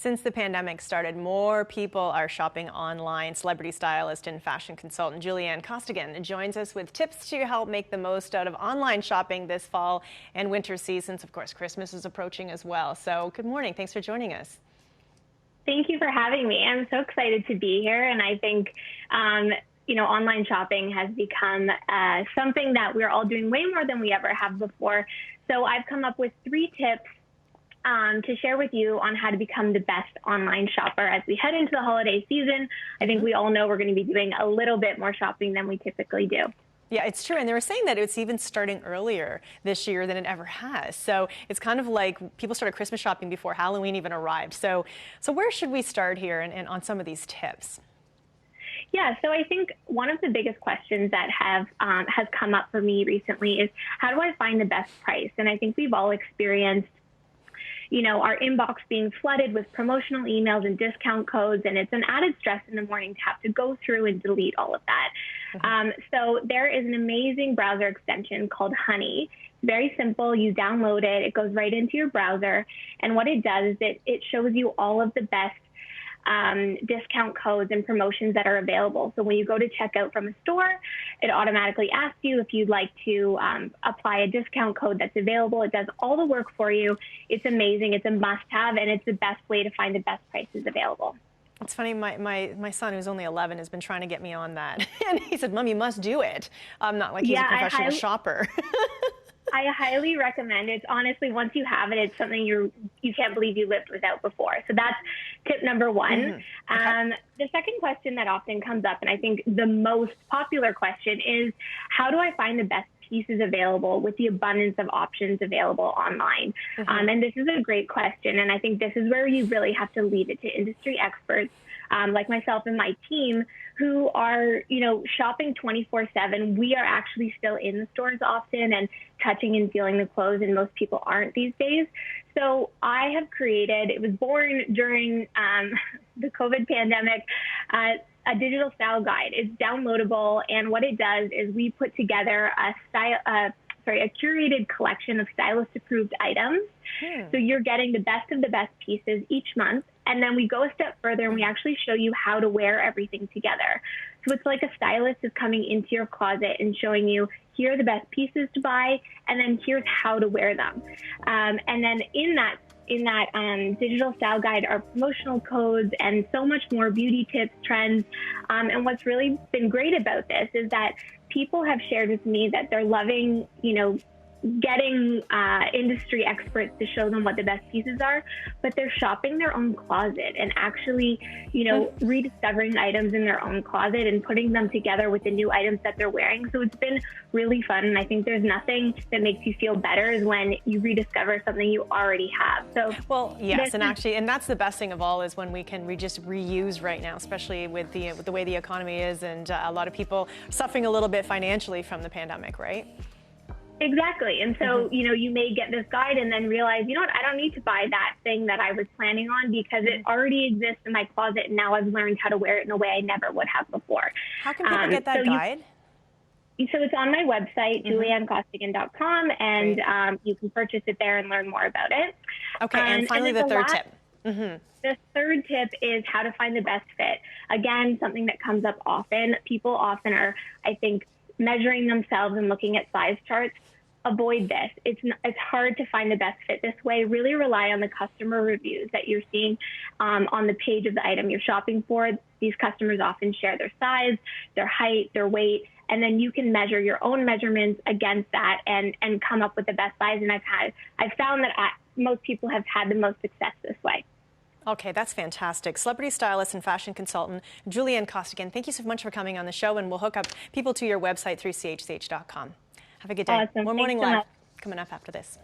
Since the pandemic started, more people are shopping online. Celebrity stylist and fashion consultant Julianne Costigan joins us with tips to help make the most out of online shopping this fall and winter seasons. Of course, Christmas is approaching as well. So good morning. Thanks for joining us. Thank you for having me. I'm so excited to be here. And I think, online shopping has become something that we're all doing way more than we ever have before. So I've come up with 3 tips to share with you on how to become the best online shopper as we head into the holiday season. I think we all know we're going to be doing a little bit more shopping than we typically do. Yeah, it's true. And they were saying that it's even starting earlier this year than it ever has. So it's kind of like people started Christmas shopping before Halloween even arrived. So where should we start here and on some of these tips? Yeah, so I think one of the biggest questions that has come up for me recently is, how do I find the best price? And I think we've all experienced our inbox being flooded with promotional emails and discount codes, and it's an added stress in the morning to have to go through and delete all of that. So there is an amazing browser extension called Honey. It's very simple. You download it. It goes right into your browser. And what it does is it shows you all of the best discount codes and promotions that are available. So when you go to checkout from a store, it automatically asks you if you'd like to apply a discount code that's available. It does all the work for you. It's amazing. It's a must-have, and it's the best way to find the best prices available. It's funny, my son, who's only 11, has been trying to get me on that. And he said, Mom, you must do it. Not like he's a professional shopper. I highly recommend it. Honestly, once you have it, it's something you can't believe you lived without before. So that's tip number 1. Okay. The second question that often comes up, and I think the most popular question, is how do I find the best pieces available with the abundance of options available online? And this is a great question. And I think this is where you really have to leave it to industry experts like myself and my team, who are, shopping 24/7. We are actually still in the stores often and touching and feeling the clothes, and most people aren't these days. So I have created, it was born during the COVID pandemic, a digital style guide. It's downloadable, and what it does is we put together a curated collection of stylist-approved items. So you're getting the best of the best pieces each month. And then we go a step further and we actually show you how to wear everything together. So it's like a stylist is coming into your closet and showing you, here are the best pieces to buy, and then here's how to wear them. And then in that digital style guide are promotional codes and so much more, beauty tips, trends. And what's really been great about this is that people have shared with me that they're loving, getting industry experts to show them what the best pieces are, but they're shopping their own closet and actually, rediscovering items in their own closet and putting them together with the new items that they're wearing. So it's been really fun. And I think there's nothing that makes you feel better is when you rediscover something you already have. So, well, yes, and that's the best thing of all, is when we can just reuse right now, especially with the way the economy is, and a lot of people suffering a little bit financially from the pandemic, right? Exactly. And so, you may get this guide and then realize, I don't need to buy that thing that I was planning on because it already exists in my closet. And now I've learned how to wear it in a way I never would have before. How can people get that guide? So it's on my website, juliannecostigan.com, and you can purchase it there and learn more about it. Okay. And finally, the third tip. The third tip is how to find the best fit. Again, something that comes up often. People often are, I think, measuring themselves and looking at size charts. Avoid this. It's hard to find the best fit this way. Really rely on the customer reviews that you're seeing on the page of the item you're shopping for. These customers often share their size, their height, their weight, and then you can measure your own measurements against that and come up with the best size. And I've found that most people have had the most success this way. Okay, that's fantastic. Celebrity stylist and fashion consultant Julianne Costigan, thank you so much for coming on the show, and we'll hook up people to your website through chch.com. Have a good day. Awesome. More Morning Live coming up after this.